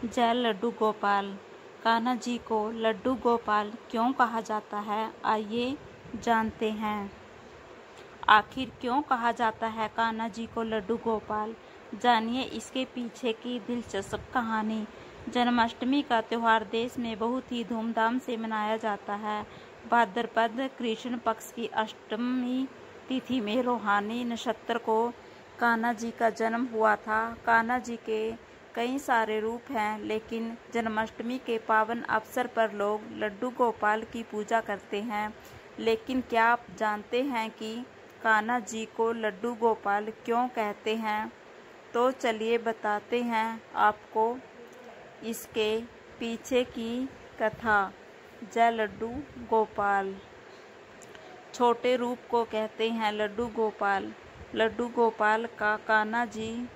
जय लड्डू गोपाल। कान्हा जी को लड्डू गोपाल क्यों कहा जाता है, आइए जानते हैं। आखिर क्यों कहा जाता है कान्हा जी को लड्डू गोपाल, जानिए इसके पीछे की दिलचस्प कहानी। जन्माष्टमी का त्यौहार देश में बहुत ही धूमधाम से मनाया जाता है। भाद्रपद कृष्ण पक्ष की अष्टमी तिथि में रोहानी नक्षत्र को कान्हा जी का जन्म हुआ था। कान्हा जी के कई सारे रूप हैं, लेकिन जन्माष्टमी के पावन अवसर पर लोग लड्डू गोपाल की पूजा करते हैं। लेकिन क्या आप जानते हैं कि कान्हा जी को लड्डू गोपाल क्यों कहते हैं? तो चलिए बताते हैं आपको इसके पीछे की कथा। जय लड्डू गोपाल। छोटे रूप को कहते हैं लड्डू गोपाल। लड्डू गोपाल का कान्हा जी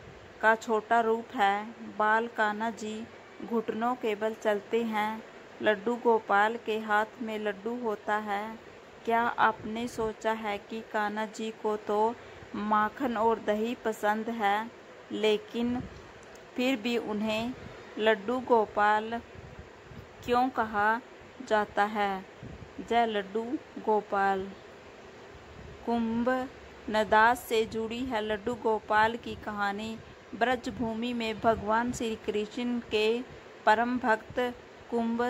का छोटा रूप है। बाल कान्हा जी घुटनों के बल चलते हैं। लड्डू गोपाल के हाथ में लड्डू होता है। क्या आपने सोचा है कि कान्हा जी को तो माखन और दही पसंद है, लेकिन फिर भी उन्हें लड्डू गोपाल क्यों कहा जाता है? जय लड्डू गोपाल। कुंभ नदास से जुड़ी है लड्डू गोपाल की कहानी। ब्रज भूमि में भगवान श्री कृष्ण के परम भक्त कुंभ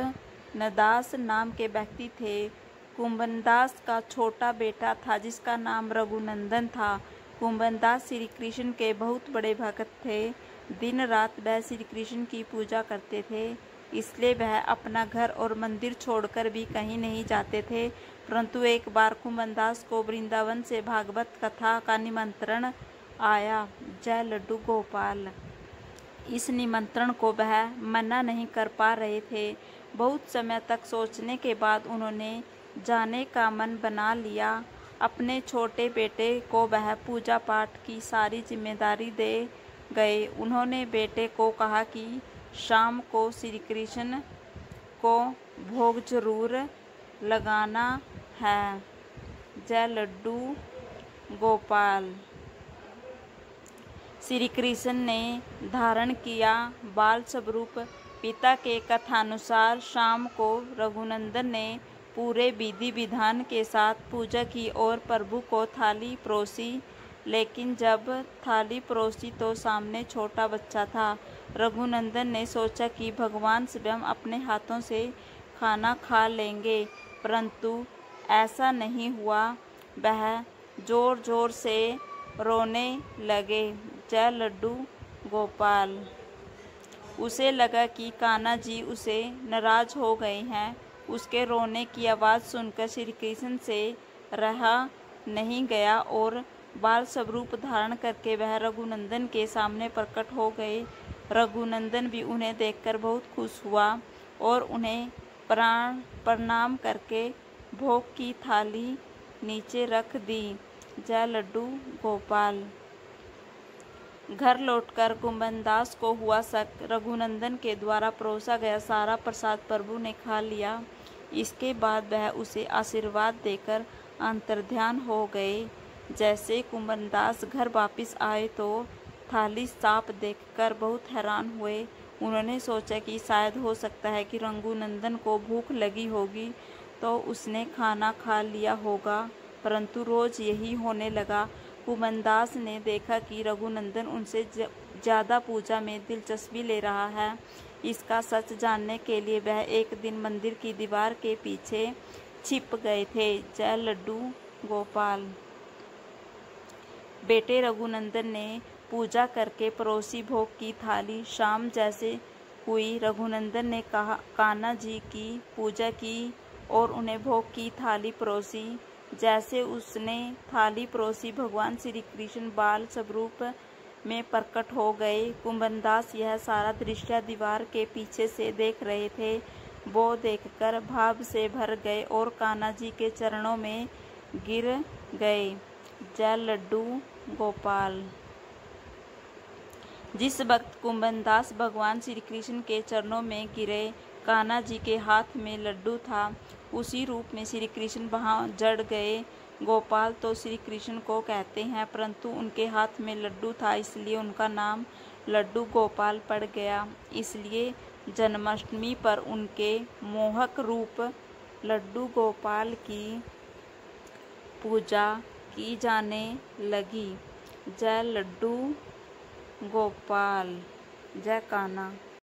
नदास नाम के व्यक्ति थे। कुंभनदास का छोटा बेटा था जिसका नाम रघुनंदन था। कुंभनदास श्री कृष्ण के बहुत बड़े भक्त थे। दिन रात वह श्री कृष्ण की पूजा करते थे, इसलिए वह अपना घर और मंदिर छोड़कर भी कहीं नहीं जाते थे। परंतु एक बार कुंभनदास को वृंदावन से भागवत कथा का निमंत्रण आया। जय लड्डू गोपाल। इस निमंत्रण को वह मना नहीं कर पा रहे थे। बहुत समय तक सोचने के बाद उन्होंने जाने का मन बना लिया। अपने छोटे बेटे को वह पूजा पाठ की सारी जिम्मेदारी दे गए। उन्होंने बेटे को कहा कि शाम को श्री कृष्ण को भोग जरूर लगाना है। जय लड्डू गोपाल। श्री कृष्ण ने धारण किया बाल स्वरूप। पिता के कथानुसार शाम को रघुनंदन ने पूरे विधि विधान के साथ पूजा की और प्रभु को थाली परोसी। लेकिन जब थाली परोसी तो सामने छोटा बच्चा था। रघुनंदन ने सोचा कि भगवान स्वयं अपने हाथों से खाना खा लेंगे, परंतु ऐसा नहीं हुआ। वह जोर जोर से रोने लगे। जय लड्डू गोपाल। उसे लगा कि कान्हा जी उसे नाराज हो गए हैं। उसके रोने की आवाज़ सुनकर श्री कृष्ण से रहा नहीं गया और बाल स्वरूप धारण करके वह रघुनंदन के सामने प्रकट हो गए। रघुनंदन भी उन्हें देखकर बहुत खुश हुआ और उन्हें प्रणाम करके भोग की थाली नीचे रख दी। जय लड्डू गोपाल। घर लौटकर कुंभनदास को हुआ शक। रघुनंदन के द्वारा परोसा गया सारा प्रसाद प्रभु ने खा लिया। इसके बाद वह उसे आशीर्वाद देकर अंतर्ध्यान हो गए। जैसे कुंभनदास घर वापस आए तो थाली साफ देखकर बहुत हैरान हुए। उन्होंने सोचा कि शायद हो सकता है कि रघुनंदन को भूख लगी होगी तो उसने खाना खा लिया होगा, परंतु रोज यही होने लगा। कुंभनदास ने देखा कि रघुनंदन उनसे ज़्यादा पूजा में दिलचस्पी ले रहा है। इसका सच जानने के लिए वह एक दिन मंदिर की दीवार के पीछे छिप गए थे। जय लड्डू गोपाल। बेटे रघुनंदन ने पूजा करके परोसी भोग की थाली। शाम जैसे हुई, रघुनंदन ने कान्हा जी की पूजा की और उन्हें भोग की थाली परोसी। जैसे उसने थाली परोसी, भगवान श्री कृष्ण बाल स्वरूप में प्रकट हो गए। कुंभनदास यह सारा दृश्य दीवार के पीछे से देख रहे थे। वो देखकर भाव से भर गए और कान्हा जी के चरणों में गिर गए। जय लड्डू गोपाल। जिस वक्त कुंभनदास भगवान श्री कृष्ण के चरणों में गिरे, कान्हा जी के हाथ में लड्डू था। उसी रूप में श्री कृष्ण वहाँ जड़ गए। गोपाल तो श्री कृष्ण को कहते हैं, परंतु उनके हाथ में लड्डू था, इसलिए उनका नाम लड्डू गोपाल पड़ गया, इसलिए जन्माष्टमी पर उनके मोहक रूप लड्डू गोपाल की पूजा की जाने लगी। जय लड्डू गोपाल, जय कान्हा।